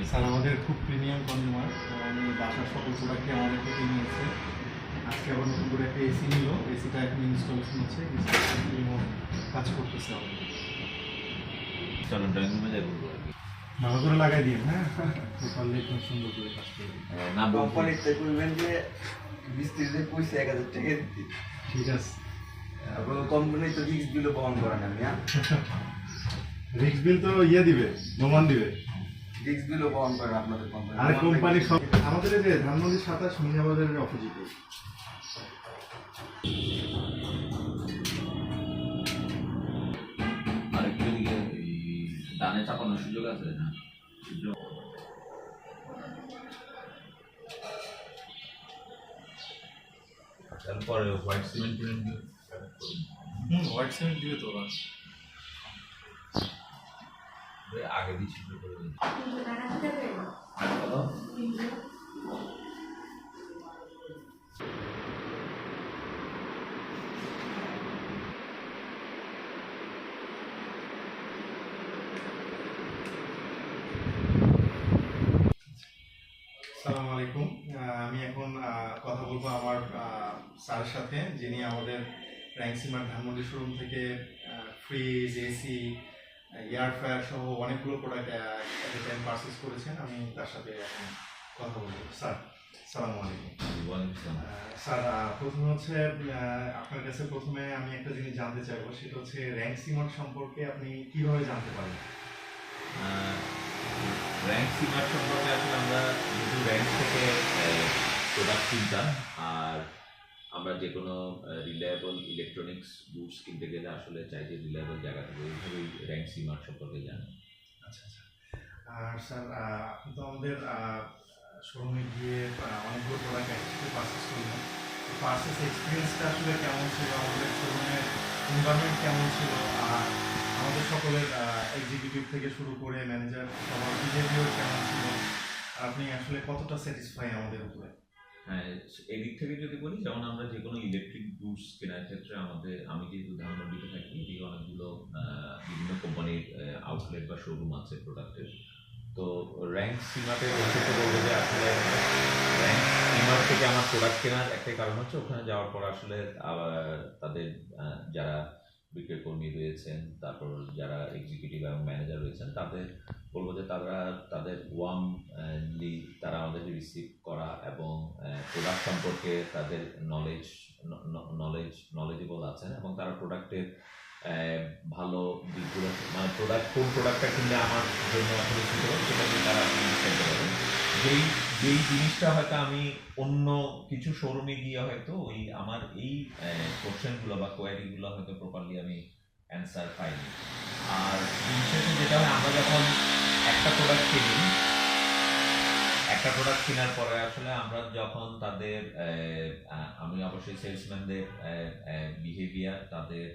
Sir আমাদের খুব premium consumer, আমি বাসার সকল প্রোডাক্টে আমাদের থেকে নিয়েছে। আজকে আবার নতুন করে একটা এসি নিল, এসিটা এখন ইনস্টলেশন হচ্ছে, কাজ করতেছে আমাদের। চলো ড্রয়িং রুমে যাই বলবো আর কি। ভালো করে লাগাই দিন, হ্যাঁ প্রপারলি একদম সুন্দর করে কাজ করে দিন। না কোম্পানিতে করবেন যে মিস্ত্রিদের পয়সা 1000 টাকা দিতে, ঠিক আছে। আপনার কোম্পানি তো রিক্স বিলও বহন করে না মিয়া, রিক্স বিল তো দিবে, নোমান দিবে। রিক্স বিলও বহন করে না আপনাদের কোম্পানি। আর কোম্পানি সব আমাদের এই যে ধানমন্ডি 27 মিনাবাজারের অপোজিটে। আরেকটু দিকে এই ডানে চাপানোর সুযোগ আছে না? সুযোগ তারপরে হোয়াইট সিমেন্ট প্রিন্ট দিয়ে হোয়াইট সিমেন্ট দিবে তো ওরা। আগে দিয়ে ছিল করে দিন। হ্যালো আসসালামু আলাইকুম। আমি এখন কথা বলবো আমার স্যারের সাথে, যিনি আমাদের র্যাংসিমার ধানমন্ডি শোরুম থেকে ফ্রিজ, এসি, এয়ার ফ্রায়ার সহ অনেকগুলো প্রোডাক্ট এট এ টাইম পারচেস করেছেন। আমি তার সাথে এখন কথা বলবো। স্যার আসসালামু আলাইকুম। স্যার প্রথমে হচ্ছে আপনার কাছে প্রথমে আমি একটা জিনিস জানতে চাইবো, সেটা হচ্ছে র্যাংসিমার সম্পর্কে আপনি কিভাবে জানতে পারেন? র্যাঙ্ক সিমার সম্পর্কে আসলে আমরা যেহেতু র্যাঙ্ক থেকে প্রোডাক্ট কিনতাম, আর আমরা যে কোনো রিলায়েবল ইলেকট্রনিক্স গুডস কিনতে গেলে আসলে চাই যে রিলায়েবল জায়গা থেকে, ওইভাবেই র্যাঙ্ক সিমার সম্পর্কে জানি। আচ্ছা আচ্ছা। আর স্যার আপনি তো আমাদের শোরুমে গিয়ে অনেকগুলো প্রোডাক্ট একসাথে পারচেস করলেন, পারচেস এক্সপিরিয়েন্সটা আসলে কেমন ছিল, আমাদের শোরুমের এনভায়রনমেন্ট কেমন ছিল, আর আমাদের সকলের এক্সিকিউটিভ থেকে শুরু করে ম্যানেজার সবার বিহেভিয়ার কেমন ছিল, আপনি আসলে কতটা স্যাটিসফাই আমাদের উপরে? হ্যাঁ, এদিক থেকে যদি বলি, যেমন আমরা যে কোনো ইলেকট্রিক গুডস কেনার ক্ষেত্রে আমি যেহেতু ধানমন্ডিতে থাকি, এদিকে অনেকগুলো বিভিন্ন কোম্পানির আউটলেট বা শোরুম আছে প্রোডাক্টের। তো র্যাঙ্ক সিমার্টের ক্ষেত্রে বলবো যে আসলে র্যাঙ্ক সিমার্ট থেকে আমার প্রোডাক্ট কেনার একটাই কারণ হচ্ছে, ওখানে যাওয়ার পর আসলে তাদের যারা বিক্রয় কর্মী রয়েছেন, তারপর যারা এক্সিকিউটিভ এবং ম্যানেজার রয়েছেন, তাদের বলবো যে তাদের ওয়ার্মলি তারা আমাদেরকে রিসিভ করা এবং প্রোডাক্ট সম্পর্কে তাদের নলেজেবল আছেন, এবং তারা প্রোডাক্টের ভালো দিকগুলো, মানে কোন প্রোডাক্টটা কিনলে আমার জন্য আসলে সুযোগ, সেটা দিয়ে তারা করতে পারেন। যেই জিনিসটা হয়তো আমি অন্য কিছু শোরুমে গিয়ে হয়তো আমার এই কোশ্চেনগুলো বা কোয়ারিগুলো হয়তো প্রপারলি আমি অ্যান্সার পাইনি। আর বিশেষত যেটা হয়, আমরা যখন একটা প্রোডাক্ট কেনার পরে আসলে আমরা যখন তাদের আমি অবশ্যই সেলসম্যানদের বিহেভিয়ার, তাদের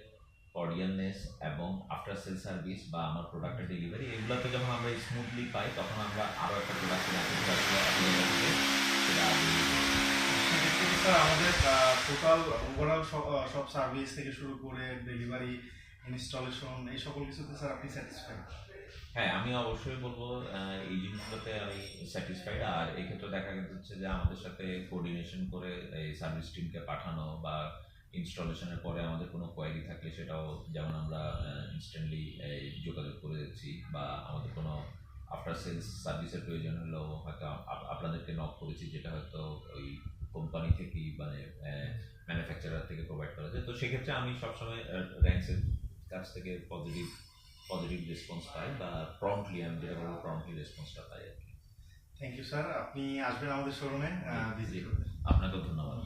কর্ডিয়ালনেস এবং আফটার সেল সার্ভিস বা আমার প্রোডাক্টের ডেলিভারি, এগুলোতে যখন আমরা স্মুথলি পাই, তখন আমরা আরও একটা প্রোডাক্ট স্যার আমাদের টোটাল ওভারঅল সব সার্ভিস থেকে শুরু করে ডেলিভারি, ইনস্টলেশন, এই সকল কিছুতে স্যার আপনি স্যাটিসফাইড? হ্যাঁ, আমি অবশ্যই বলবো এই জিনিসগুলোতে আমি স্যাটিসফাইড। আর এক্ষেত্রে দেখা যাচ্ছে যে আমাদের সাথে কোঅর্ডিনেশন করে এই সার্ভিস টিমকে পাঠানো, বা ইনস্টলেশনের পরে আমাদের কোনো কোয়ারি থাকলে সেটাও যেমন আমরা ইনস্ট্যান্টলি যোগাযোগ করে দিচ্ছি, বা আমাদের কোনো আফটার সেলস সার্ভিসের প্রয়োজন হলেও হয়তো আপনাদেরকে নক করেছি, যেটা হয়তো ওই কোম্পানি থেকেই মানে ম্যানুফ্যাকচারার থেকে প্রোভাইড করা যায়। তো সেক্ষেত্রে আমি সবসময় র্যাঙ্কসের কাছ থেকে পজিটিভ রেসপন্স পাই, বা প্রম্পটলি, আমি যেটা বলবো প্রম্পটলি রেসপন্সটা পাই আর কি। থ্যাংক ইউ স্যার, আপনি আসবেন আমাদের শোরুমে ভিজিট করতে। আপনাকেও ধন্যবাদ।